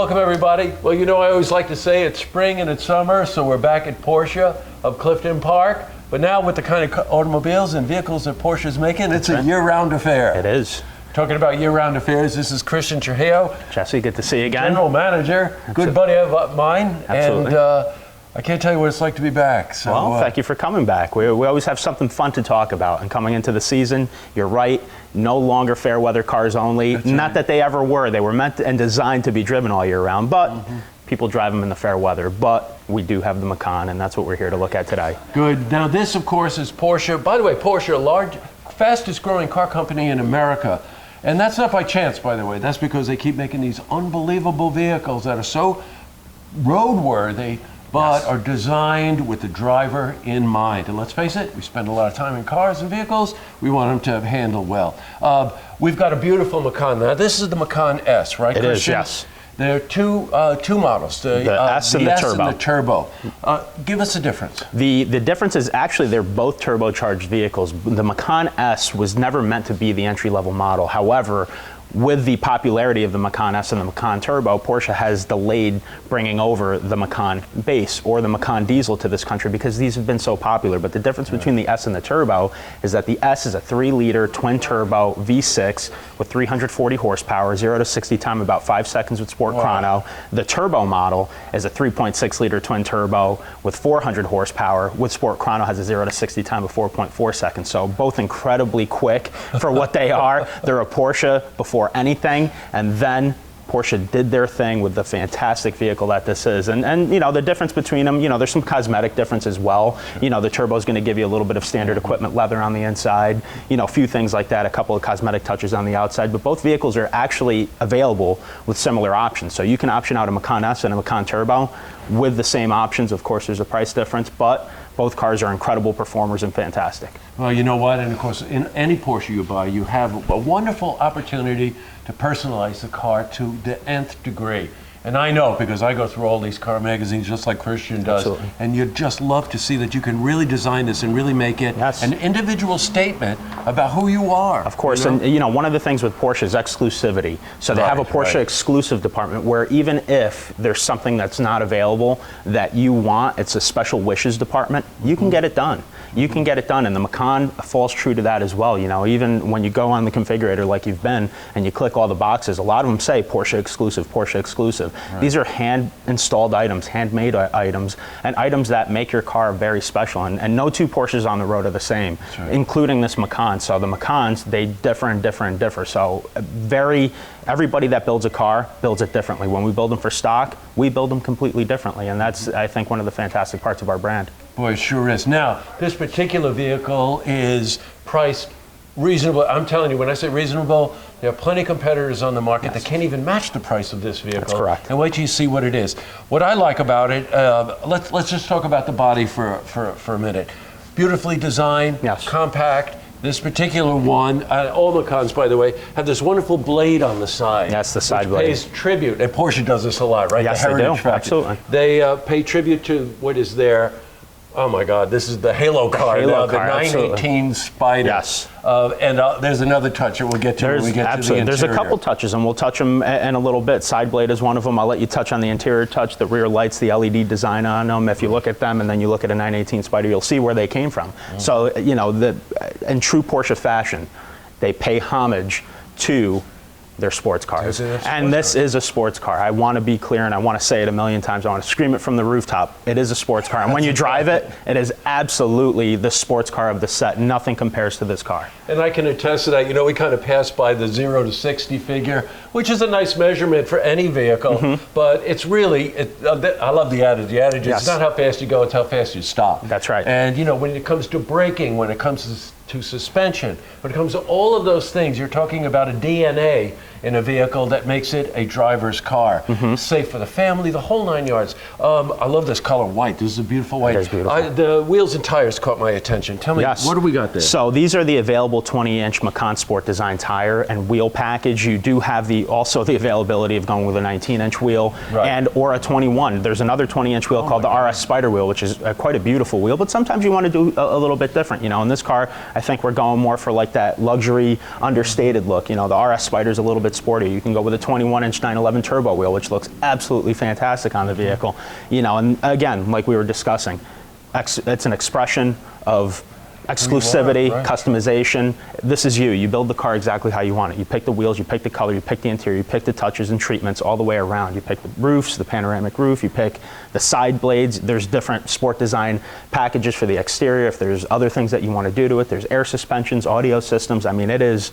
welcome everybody. Well, you know, I always like to say it's spring and it's summer, so we're back at Porsche of Clifton Park. But now with the kind of automobiles and vehicles that Porsche's making, it's a year-round affair. It is. Talking about year-round affairs, this is Christian Trujillo. Jesse, good to see you again. General Manager, good buddy of mine. Absolutely. And I can't tell you what it's like to be back. So, well, thank you for coming back. We always have something fun to talk about. And coming into the season, you're right, no longer fair weather cars only. That's Not right. that they ever were. They were meant and designed to be driven all year round, but people drive them in the fair weather. But we do have the Macan, and that's what we're here to look at today. Good. Now this, of course, is Porsche. By the way, Porsche, fastest growing car company in America. And that's not by chance, by the way. That's because they keep making these unbelievable vehicles that are so roadworthy, but are designed with the driver in mind. And let's face it, we spend a lot of time in cars and vehicles. We want them to handle well. We've got a beautiful Macan. Now, this is the Macan S, right, Christian? It is, yes. There are two models, the S and the Turbo. And the Turbo. Give us the difference. The difference is actually they're both turbocharged vehicles. The Macan S was never meant to be the entry-level model. However, with the popularity of the Macan S and the Macan Turbo, Porsche has delayed bringing over the Macan base or the Macan diesel to this country because these have been so popular. But the difference between the S and the Turbo is that the S is a 3-liter twin-turbo V6 with 340 horsepower, 0 to 60 time about 5 seconds with Sport Chrono. The Turbo model is a 3.6-liter twin-turbo with 400 horsepower. With Sport Chrono has a 0 to 60 time of 4.4 seconds. So both incredibly quick for what they are. They're a Porsche before anything, and then Porsche did their thing with the fantastic vehicle that this is. And you know, the difference between them, you know, there's some cosmetic difference as well. You know, the Turbo is going to give you a little bit of standard equipment leather on the inside, you know, a few things like that, a couple of cosmetic touches on the outside, but both vehicles are actually available with similar options. So you can option out a Macan S and a Macan Turbo with the same options. Of course, there's a price difference, but both cars are incredible performers and fantastic. Well, you know what? And of course, in any Porsche you buy, you have a wonderful opportunity to personalize the car to the nth degree. And I know because I go through all these car magazines just like Christian does. Absolutely. And you'd just love to see that you can really design this and really make it an individual statement about who you are. Of course, you know? and you know, one of the things with Porsche is exclusivity. So they have a Porsche exclusive department where even if there's something that's not available that you want, it's a special wishes department, you can get it done. You can get it done, and the Macan falls true to that as well. You know, even when you go on the configurator like you've been and you click all the boxes, a lot of them say Porsche exclusive, Porsche exclusive. Right. These are hand-installed items, handmade items, and items that make your car very special. And no two Porsches on the road are the same, including this Macan. So the Macans, they differ and differ and differ. So everybody that builds a car builds it differently. When we build them for stock, we build them completely differently, and that's, I think, one of the fantastic parts of our brand. Boy, it sure is. Now, this particular vehicle is priced reasonable. I'm telling you, when I say reasonable, there are plenty of competitors on the market that can't even match the price of this vehicle. That's correct. And wait till you see what it is. What I like about it, let's just talk about the body for a minute. Beautifully designed, compact. This particular one, all Macans, by the way, have this wonderful blade on the side. That's the side blade. Pays tribute, and Porsche does this a lot, right? Yes, the they do. factor. Absolutely. They pay tribute to what is there. Oh my God, this is the Halo car now, the 918 Spider. Yes. And there's another touch that we'll get to when we get to the interior. There's a couple touches, and we'll touch them in a little bit. Side blade is one of them. I'll let you touch on the interior touch, the rear lights, the LED design on them. If you look at them and then you look at a 918 Spider, you'll see where they came from. So, you know, in true Porsche fashion, they pay homage to their sports cars. And this is a sports car. I want to be clear, and I want to say it a million times. I want to scream it from the rooftop. It is a sports car. And when you drive it, it is absolutely the sports car of the set. Nothing compares to this car. And I can attest to that. You know, we kind of passed by the 0 to 60 figure, which is a nice measurement for any vehicle, but it's really, I love the adage. The adage is it's not how fast you go, it's how fast you stop. That's right. And, you know, when it comes to braking, when it comes to suspension, when it comes to all of those things, you're talking about a DNA in a vehicle that makes it a driver's car. Safe for the family, the whole 9 yards. I love this color white. This is a beautiful white. It is beautiful. The wheels and tires caught my attention. Tell me, what do we got there? So these are the available 20-inch Macan Sport Design tire and wheel package. You do have also the availability of going with a 19-inch wheel or a 21. There's another 20-inch wheel called the RS Spider wheel, which is quite a beautiful wheel, but sometimes you want to do a little bit different. You know, in this car, I think we're going more for like that luxury, understated look. You know, the RS Spider's a little bit bit sportier. You can go with a 21-inch 911 turbo wheel, which looks absolutely fantastic on the vehicle. You know, and again, like we were discussing, it's an expression of exclusivity, customization. This is you. You build the car exactly how you want it. You pick the wheels, you pick the color, you pick the interior, you pick the touches and treatments all the way around. You pick the roofs, the panoramic roof, you pick the side blades. There's different sport design packages for the exterior. If there's other things that you want to do to it, there's air suspensions, audio systems. I mean, it is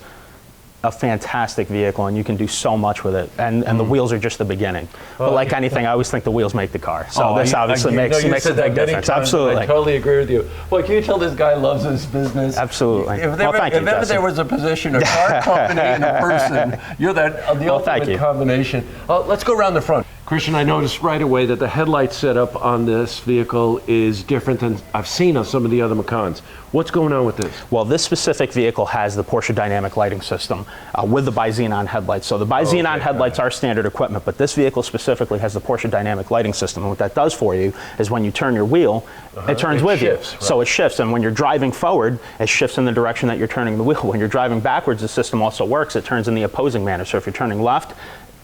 a fantastic vehicle, and you can do so much with it. And the wheels are just the beginning. But like anything, I always think the wheels make the car. So this obviously makes a big difference. Absolutely. I totally agree with you. Well, can you tell this guy loves his business? Absolutely. If ever there was a position, a car company and a person, you're the ultimate combination. Let's go around the front. Christian, I noticed right away that the headlight setup on this vehicle is different than I've seen on some of the other Macans. What's going on with this? Well, this specific vehicle has the Porsche Dynamic Lighting System with the bi-xenon headlights. So the bi-xenon headlights are standard equipment, but this vehicle specifically has the Porsche Dynamic Lighting System. And what that does for you is when you turn your wheel, it turns with you. Right. So it shifts, and when you're driving forward, it shifts in the direction that you're turning the wheel. When you're driving backwards, the system also works. It turns in the opposing manner. So if you're turning left,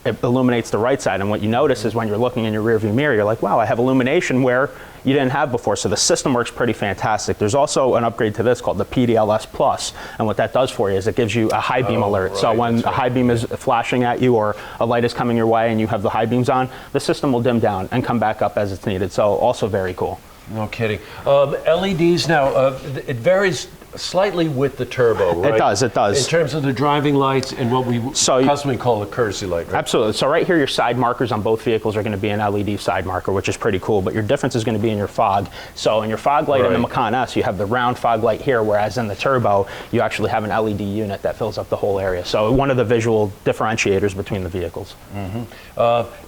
it illuminates the right side, and what you notice is when you're looking in your rearview mirror, you're like, wow, I have illumination where you didn't have before. So the system works pretty fantastic. There's also an upgrade to this called the PDLS Plus, and what that does for you is it gives you a high beam alert. So when a high beam is flashing at you or a light is coming your way and you have the high beams on, the system will dim down and come back up as it's needed. So also very cool. No kidding. LEDs now, it varies slightly with the turbo, right? It does. In terms of the driving lights and what we customly call a courtesy light, right? Absolutely. So right here, your side markers on both vehicles are going to be an LED side marker, which is pretty cool, but your difference is going to be in your fog. So in your fog light in the Macan S, you have the round fog light here, whereas in the turbo, you actually have an LED unit that fills up the whole area. So one of the visual differentiators between the vehicles.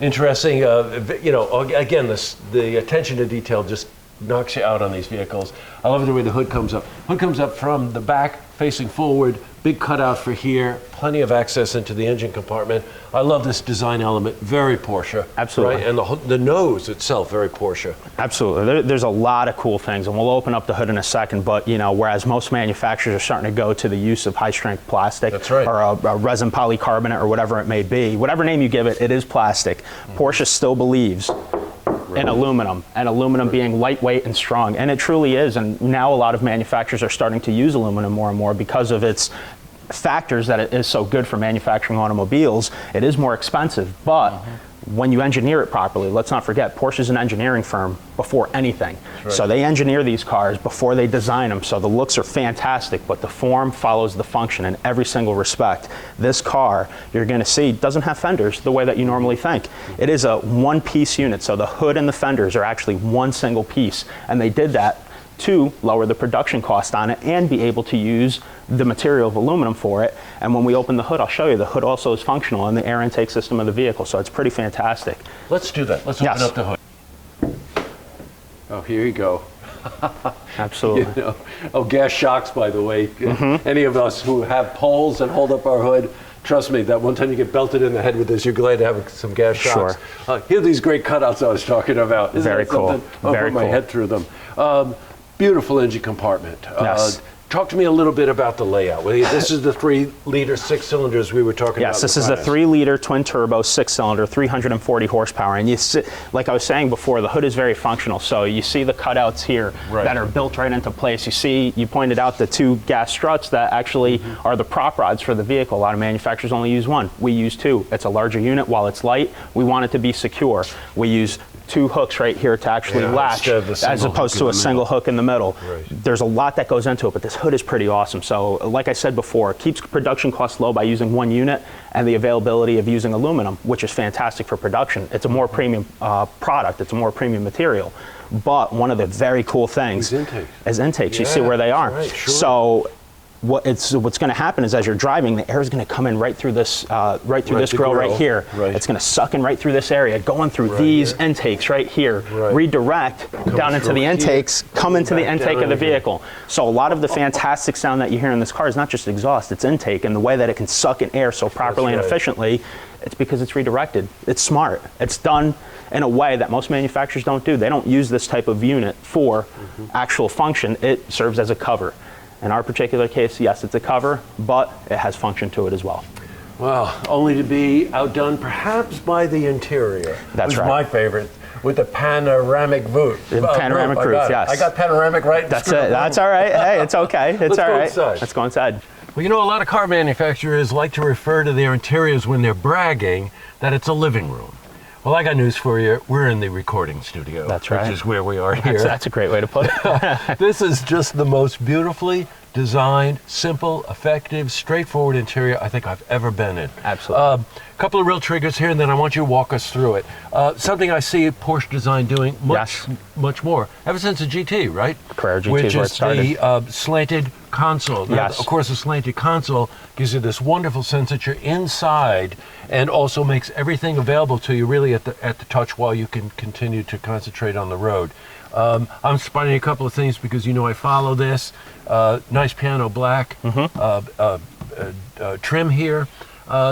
Interesting. You know, again, the attention to detail just knocks you out on these vehicles. I love the way the hood comes up. Hood comes up from the back, facing forward, big cutout for here, plenty of access into the engine compartment. I love this design element, very Porsche. Absolutely. Right? And the nose itself, very Porsche. Absolutely. There's a lot of cool things, and we'll open up the hood in a second, but you know, whereas most manufacturers are starting to go to the use of high-strength plastic or a resin polycarbonate or whatever it may be, whatever name you give it, it is plastic. Porsche still believes in aluminum, and aluminum being lightweight and strong, and it truly is. And now a lot of manufacturers are starting to use aluminum more and more because of its factors that it is so good for manufacturing automobiles. It is more expensive, but when you engineer it properly, let's not forget, Porsche's an engineering firm before anything. So they engineer these cars before they design them. So the looks are fantastic, but the form follows the function in every single respect. This car, you're going to see, doesn't have fenders the way that you normally think. It is a one-piece unit. So the hood and the fenders are actually one single piece, and they did that to lower the production cost on it and be able to use the material of aluminum for it. And when we open the hood, I'll show you, the hood also is functional in the air intake system of the vehicle, so it's pretty fantastic. Let's do that. Let's open up the hood. Oh, here you go. Absolutely. You know, gas shocks, by the way. Any of us who have poles and hold up our hood, trust me, that one time you get belted in the head with this, you're glad to have some gas shocks. Here are these great cutouts I was talking about. Isn't very cool. I'll put my head through them. Beautiful engine compartment. Yes. Talk to me a little bit about the layout. This is the 3-liter 6 cylinders we were talking about. Yes, this is the 3-liter twin turbo 6-cylinder, 340 horsepower. And you see, like I was saying before, the hood is very functional. So you see the cutouts here that are built right into place. You see, you pointed out the 2 gas struts that actually are the prop rods for the vehicle. A lot of manufacturers only use 1. We use 2. It's a larger unit. While it's light, we want it to be secure. We use 2 hooks right here to actually latch, as opposed to a single hook in the middle. There's a lot that goes into it, but this hood is pretty awesome. So like I said before, it keeps production costs low by using 1 unit and the availability of using aluminum, which is fantastic for production. It's a more premium product. It's a more premium material. But one of the very cool things is intakes. You see where they are. So what's going to happen is as you're driving, the air is going to come in right through this grill right here. It's going to suck in right through this area, going through these intakes right here, redirect down into the intakes, come into the intake of the vehicle. So a lot of the fantastic sound that you hear in this car is not just exhaust, it's intake, and the way that it can suck in air so properly and efficiently, it's because it's redirected. It's smart. It's done in a way that most manufacturers don't do. They don't use this type of unit for actual function. It serves as a cover. In our particular case, yes, it's a cover, but it has function to it as well. Well, only to be outdone perhaps by the interior. That's was right. my favorite, with the panoramic roof. The panoramic roof, yes. I got panoramic right. That's it. That's all right. Hey, it's okay. It's all right. Inside. Let's go inside. Well, you know, a lot of car manufacturers like to refer to their interiors when they're bragging that it's a living room. Well, I got news for you. We're in the recording studio. That's right. Which is where we are here. That's a great way to put it. This is just the most beautifully designed, simple, effective, straightforward interior I think I've ever been in. Absolutely. A couple of real triggers here, and then I want you to walk us through it. Something I see Porsche Design doing much more, ever since the GT, right? Carrera GT Which is where it is started. the slanted console. Now, Yes. of course, the slanted console gives you this wonderful sense that you're inside, and also makes everything available to you really at the touch, while you can continue to concentrate on the road. I'm spotting a couple of things because you know I follow this. Nice piano black trim here.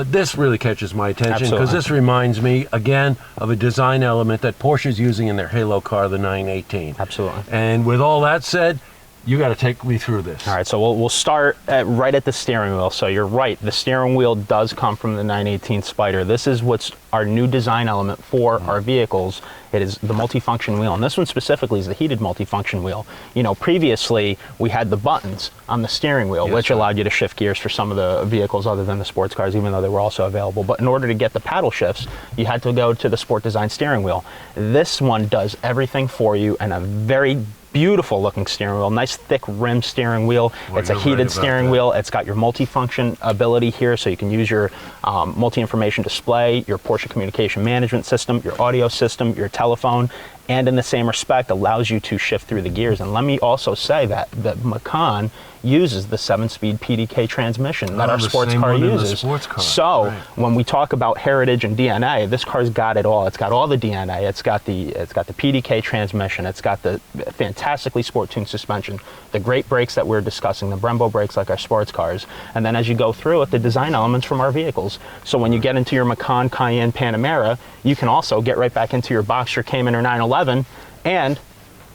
This really catches my attention because this reminds me again of a design element that Porsche's using in their Halo car, the 918. Absolutely. And with all that said, you got to take me through this. All right, so we'll start right at the steering wheel. So you're right, the steering wheel does come from the 918 Spider. This is what's our new design element for our vehicles. It is the multifunction wheel, and this one specifically is the heated multifunction wheel. You know, previously we had the buttons on the steering wheel, which allowed you to shift gears for some of the vehicles other than the sports cars, even though they were also available. But in order to get the paddle shifts, you had to go to the sport design steering wheel. This one does everything for you, and a very beautiful looking steering wheel, nice thick rim steering wheel. It's a heated steering wheel. It's got your multifunction ability here, so you can use your multi-information display, your Porsche communication management system, your audio system, your telephone, and in the same respect allows you to shift through the gears. And let me also say that the Macan uses the 7-speed PDK transmission that our sports car uses. So when we talk about heritage and DNA, this car's got it all. It's got all the DNA. It's got the PDK transmission. It's got the fantastically sport-tuned suspension, the great brakes that we're discussing, the Brembo brakes like our sports cars. And then as you go through it, the design elements from our vehicles. So when you get into your Macan, Cayenne, Panamera, you can also get right back into your Boxster, Cayman, or 911, and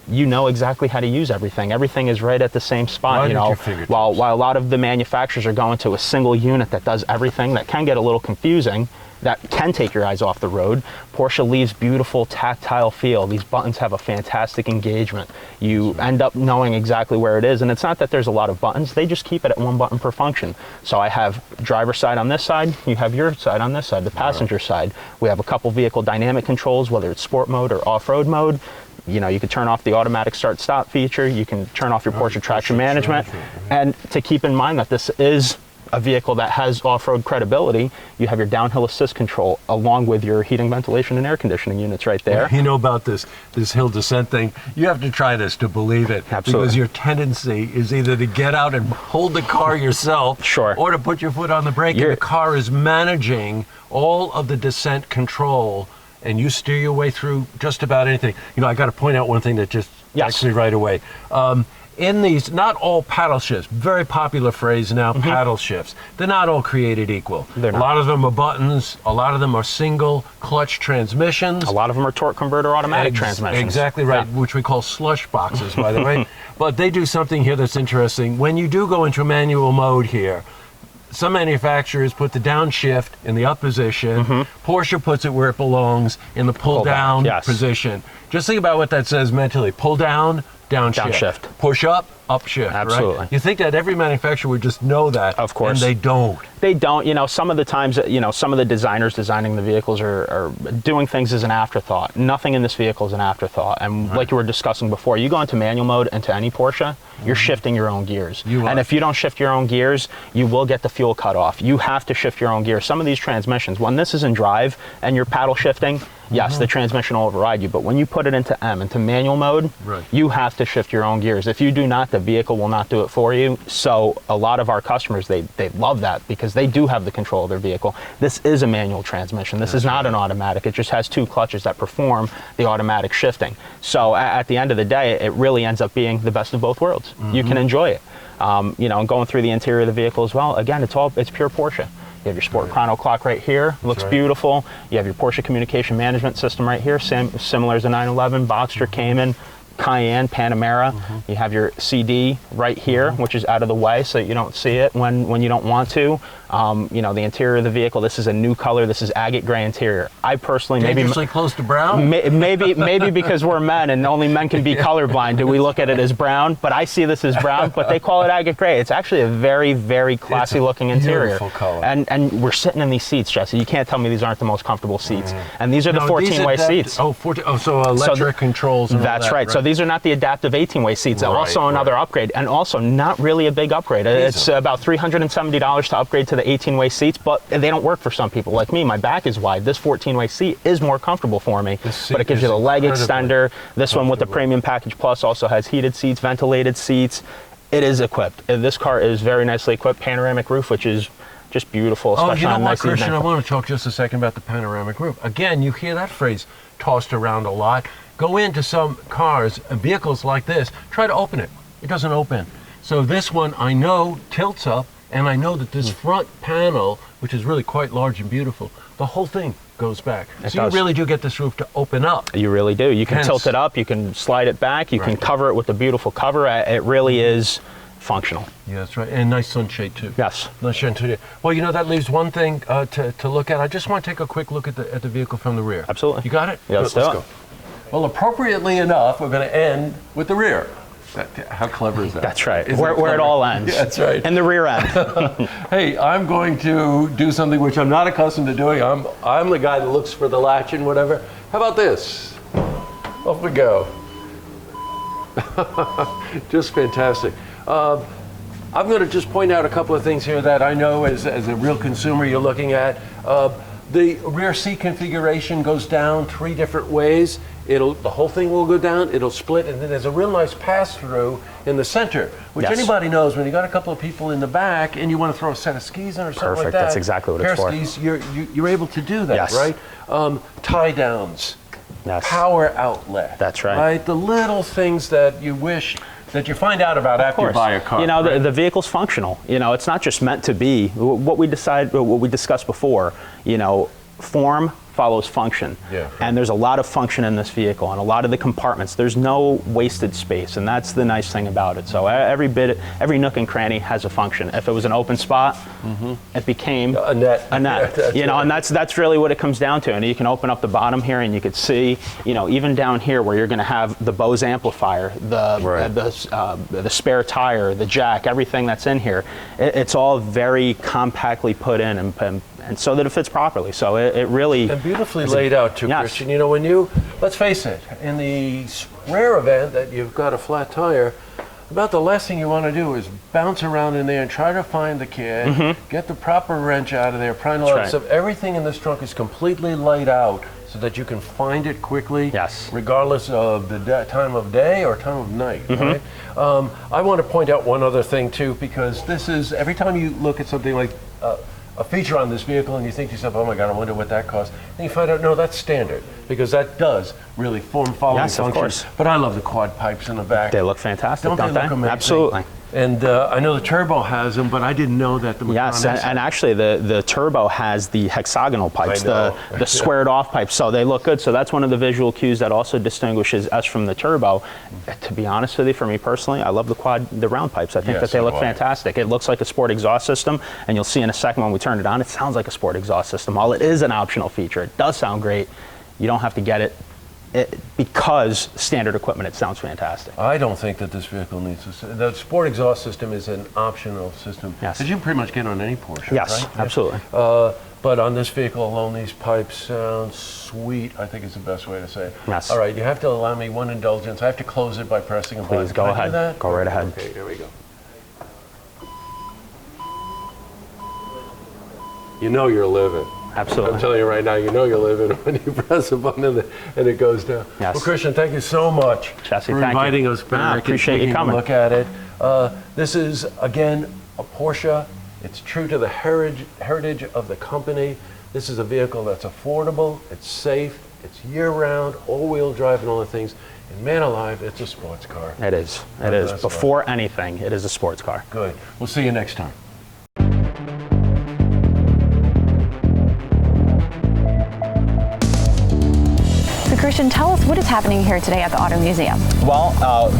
you know exactly how to use everything. Everything is right at the same spot. You know, while a lot of the manufacturers are going to a single unit that does everything, that can get a little confusing, that can take your eyes off the road. Porsche leaves beautiful tactile feel. These buttons have a fantastic engagement. You end up knowing exactly where it is, and it's not that there's a lot of buttons, they just keep it at one button per function. So I have driver's side on this side, you have your side on this side, the passenger side. We have a couple vehicle dynamic controls, whether it's sport mode or off-road mode. You know, you can turn off the automatic start-stop feature, you can turn off your Porsche traction management, and to keep in mind that this is a vehicle that has off-road credibility, you have your downhill assist control along with your heating, ventilation, and air conditioning units right there. You know about this hill descent thing, you have to try this to believe it. Absolutely. Because your tendency is either to get out and hold the car yourself, or to put your foot on the brake, and the car is managing all of the descent control, and you steer your way through just about anything. You know, I got to point out one thing that just strikes me right away. In these, not all paddle shifts, very popular phrase now, paddle shifts. They're not all created equal. A lot of them are buttons, a lot of them are single clutch transmissions. A lot of them are torque converter automatic transmissions. Exactly right, which we call slush boxes, by the way. But they do something here that's interesting. When you do go into manual mode here, some manufacturers put the downshift in the up position. Porsche puts it where it belongs, in the pull down position. Just think about what that says mentally. Pull down, downshift. Push up, upshift. Absolutely. Right? You think that every manufacturer would just know that. Of course. And they don't. They don't. You know, some of the times, you know, some of the designers designing the vehicles are doing things as an afterthought. Nothing in this vehicle is an afterthought. And like you were discussing before, you go into manual mode into any Porsche, you're shifting your own gears. And if you don't shift your own gears, you will get the fuel cut off. You have to shift your own gears. Some of these transmissions, when this is in drive and you're paddle shifting, yes, the transmission will override you. But when you put it into into manual mode, you have to shift your own gears. If you do not, the vehicle will not do it for you. So a lot of our customers, they love that because they do have the control of their vehicle. This is a manual transmission. This is not an automatic. It just has two clutches that perform the automatic shifting. So at the end of the day, it really ends up being the best of both worlds. You can enjoy it. You know, and going through the interior of the vehicle as well, again, it's pure Porsche. You have your sport chrono clock right here, looks beautiful. You have your Porsche communication management system right here, similar as a 911, Boxster, Cayman. Cayenne, Panamera. You have your CD right here, which is out of the way so that you don't see it when you don't want to. You know, the interior of the vehicle, this is a new color. This is agate gray interior. I personally Dangerously close to brown? maybe because we're men and only men can be colorblind, do we look at it as brown? But I see this as brown, but they call it agate gray. It's actually a very, very classy looking interior. Beautiful color. And we're sitting in these seats, Jesse. You can't tell me these aren't the most comfortable seats. And these are the 14-way seats. Oh, so electric controls and all that's that, right. So these are not the adaptive 18-way seats. Also another upgrade, and also not really a big upgrade. It's about $370 to upgrade to the 18-way seats, but they don't work for some people. Like me, my back is wide. This 14-way seat is more comfortable for me, but it gives you the leg extender. This one with the Premium Package Plus also has heated seats, ventilated seats. It is equipped. This car is very nicely equipped. Panoramic roof, which is just beautiful. Oh, you know what, nice Christian? I want to talk just a second about the panoramic roof. Again, you hear that phrase tossed around a lot. Go into some cars, vehicles like this, try to open it. It doesn't open. So this one, I know, tilts up, and I know that this front panel, which is really quite large and beautiful, the whole thing goes back. So you really do get this roof to open up. You really do. You can tilt it up, you can slide it back, you can cover it with a beautiful cover. It really is functional. Yeah, that's right. And nice sunshade too. Yes. Nice sunshade. Well, you know, that leaves one thing to look at. I just want to take a quick look at the vehicle from the rear. Absolutely. You got it? Yeah, let's go. Well, appropriately enough, we're going to end with the rear. How clever is that? That's right. Where it all ends. Yeah, that's right. In the rear end. Hey, I'm going to do something which I'm not accustomed to doing. I'm the guy that looks for the latch and whatever. How about this? Off we go. Just fantastic. I'm going to just point out a couple of things here that I know as a real consumer you're looking at. The rear seat configuration goes down 3 different ways. The whole thing will go down, it'll split, and then there's a real nice pass-through in the center, which anybody knows when you got a couple of people in the back and you want to throw a set of skis in or something like that. That's exactly what it's for. Skis, you're able to do that, right? Tie downs, power outlet. That's right. Right, the little things that you wish that you find out about after you buy a car. You know, the vehicle's functional. You know, it's not just meant to be what we discussed before. You know, form follows function. Yeah. And there's a lot of function in this vehicle, and a lot of the compartments. There's no wasted space, and that's the nice thing about it. So every nook and cranny has a function. If it was an open spot, it became a net. You know, and that's really what it comes down to. And you can open up the bottom here, and you could see, you know, even down here where you're going to have the Bose amplifier, the spare tire, the jack, everything that's in here. It's all very compactly put in and so that it fits properly. So it really... And beautifully laid out too, Christian. You know, let's face it, in the rare event that you've got a flat tire, about the last thing you want to do is bounce around in there and try to find the kit, get the proper wrench out of there, prying all that stuff. Everything in this trunk is completely laid out so that you can find it quickly, regardless of the time of day or time of night. Right? I want to point out one other thing too, because this is, every time you look at something like a feature on this vehicle and you think to yourself, oh my God, I wonder what that costs. And you find out, no, that's standard, because that does really following function. Of course. But I love the quad pipes in the back. They look fantastic, don't they? Look amazing? Absolutely. And I know the turbo has them, but I didn't know that the Macan has them. And actually the turbo has the hexagonal pipes, the squared off pipes, so they look good. So that's one of the visual cues that also distinguishes us from the turbo. To be honest with you, for me personally, I love the round pipes. I think that they look fantastic. It looks like a sport exhaust system, and you'll see in a second when we turn it on, it sounds like a sport exhaust system. While it is an optional feature, it does sound great. You don't have to get it. Because standard equipment, it sounds fantastic. I don't think that this vehicle needs the sport exhaust system is an optional system. Yes. Because you can pretty much get on any Porsche, yes, right? Absolutely. But on this vehicle alone, these pipes sound sweet, I think is the best way to say it. Yes. All right, you have to allow me one indulgence. I have to close it by pressing a button. Please, go ahead. Go right ahead. Okay, here we go. You know you're living. Absolutely. I'm telling you right now, you know you're living when you press a button and it goes down. Yes. Well, Christian, thank you so much for inviting us back. I appreciate you coming. Look at it. This is, again, a Porsche. It's true to the heritage of the company. This is a vehicle that's affordable, it's safe, it's year-round, all-wheel drive and all the things. And man alive, it's a sports car. It is. It is. Before anything, it is a sports car. Good. We'll see you next time. Christian, tell us what is happening here today at the Auto Museum. Well,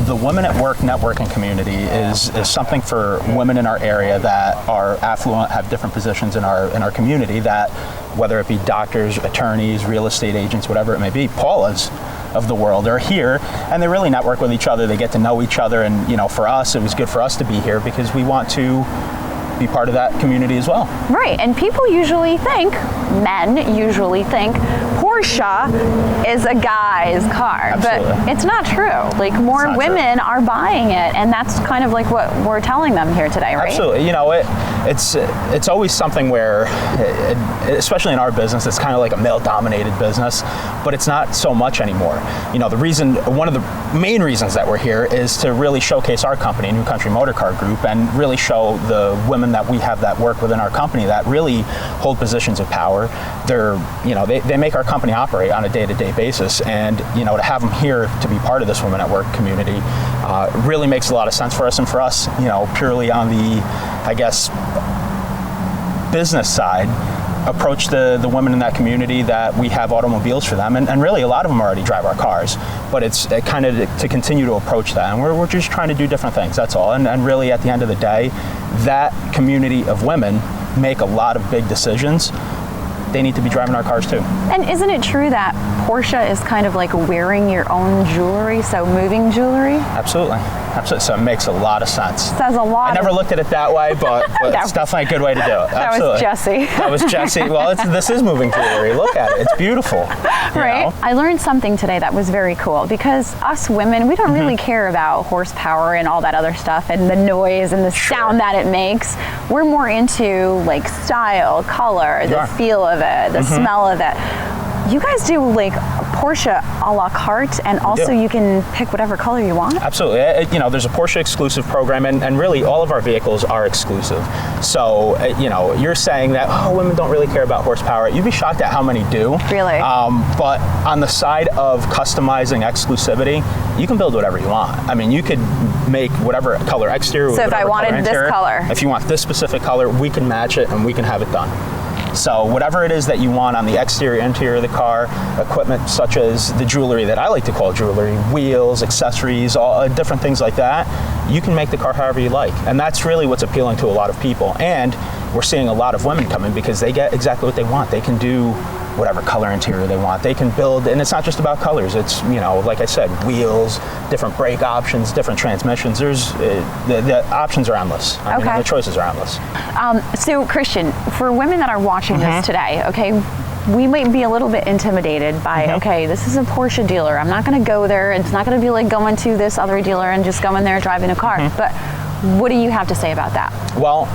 the Women at Work networking community is something for women in our area that are affluent, have different positions in our community, that whether it be doctors, attorneys, real estate agents, whatever it may be, Paula's of the world are here, and they really network with each other. They get to know each other, and for us, it was good for us to be here because we want to be part of that community as well. Right, and people usually think, men usually think, Porsche is a guy's car. Absolutely. But it's not true. Like, more women are buying it, and that's kind of like what we're telling them here today, right? Absolutely. It's always something where, especially in our business, it's kind of like a male-dominated business, but it's not so much anymore. One of the main reasons that we're here is to really showcase our company, New Country Motor Car Group, and really show the women that we have that work within our company that really hold positions of power. They make our company operate on a day-to-day basis, and to have them here to be part of this Women at Work community really makes a lot of sense for us. And for us, purely on the, I guess, business side, approach the women in that community that we have automobiles for them, and really a lot of them already drive our cars, but it's kind of to continue to approach that, and we're just trying to do different things, that's all. And really at the end of the day, that community of women make a lot of big decisions. They need to be driving our cars too. And isn't it true that Porsche is kind of like wearing your own jewelry, so moving jewelry? Absolutely. So it makes a lot of sense. Says a lot. I never looked at it that way, but it's definitely a good way to do it. That was Jesse. That was Jesse. Well, this is moving jewelry. Look at it. It's beautiful. Right? I learned something today that was very cool, because us women, we don't really care about horsepower and all that other stuff and the noise and the sound that it makes. We're more into like style, color, the feel of it, the smell of it. You guys do like Porsche a la carte, and also you can pick whatever color you want? Absolutely. There's a Porsche exclusive program, and really all of our vehicles are exclusive. So, you're saying that, women don't really care about horsepower. You'd be shocked at how many do. Really? But on the side of customizing exclusivity, you can build whatever you want. I mean, you could make whatever color exterior. So if I wanted this color. If you want this specific color, we can match it and we can have it done. So whatever it is that you want on the exterior, interior of the car, equipment such as the jewelry that I like to call jewelry, wheels, accessories, all different things like that, you can make the car however you like. And that's really what's appealing to a lot of people. And we're seeing a lot of women come in because they get exactly what they want. They can do whatever color interior they want. They can build, and it's not just about colors. It's, like I said, wheels, different brake options, different transmissions. There's the options are endless. The choices are endless. So Christian, for women that are watching this today, we might be a little bit intimidated by, this is a Porsche dealer. I'm not going to go there. It's not going to be like going to this other dealer and just going there driving a car. But what do you have to say about that? Well,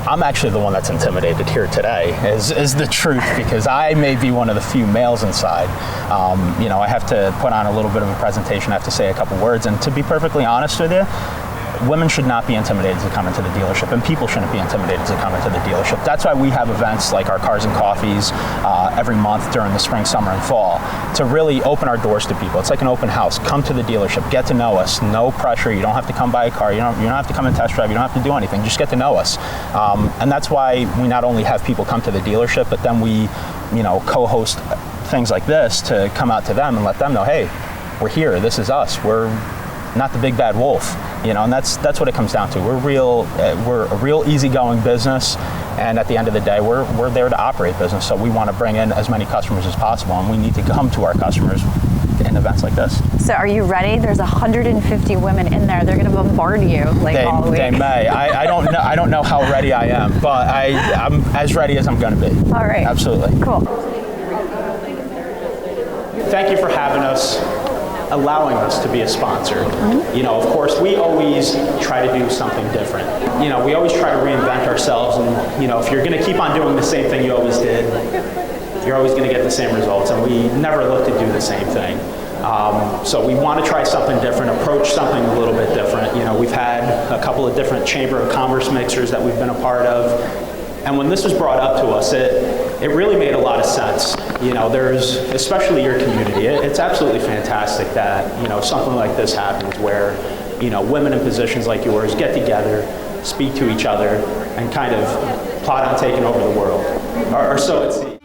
I'm actually the one that's intimidated here today, is the truth, because I may be one of the few males inside. I have to put on a little bit of a presentation, I have to say a couple words, and to be perfectly honest with you, women should not be intimidated to come into the dealership, and people shouldn't be intimidated to come into the dealership. That's why we have events like our Cars and Coffees every month during the spring, summer, and fall, to really open our doors to people. It's like an open house. Come to the dealership, get to know us. No pressure. You don't have to come buy a car. You don't have to come and test drive. You don't have to do anything. Just get to know us. And that's why we not only have people come to the dealership, but then we, co-host things like this to come out to them and let them know, hey, we're here. This is us. We're not the big bad wolf, and that's what it comes down to. We're a real easygoing business, and at the end of the day, we're there to operate business. So we want to bring in as many customers as possible, and we need to come to our customers in events like this. So are you ready? There's 150 women in there. They're going to bombard you all the week. They may. I don't know how ready I am, but I'm as ready as I'm going to be. All right. Absolutely. Cool. Thank you for having us, allowing us to be a sponsor. Of course, we always try to do something different. We always try to reinvent ourselves, and if you're going to keep on doing the same thing you always did, you're always going to get the same results, and we never look to do the same thing. So we want to try something different, approach something a little bit different. We've had a couple of different Chamber of Commerce mixers that we've been a part of, and when this was brought up to us, it really made a lot of sense. There's, especially your community, it's absolutely fantastic that, something like this happens where, women in positions like yours get together, speak to each other, and kind of plot on taking over the world. Or so it seems.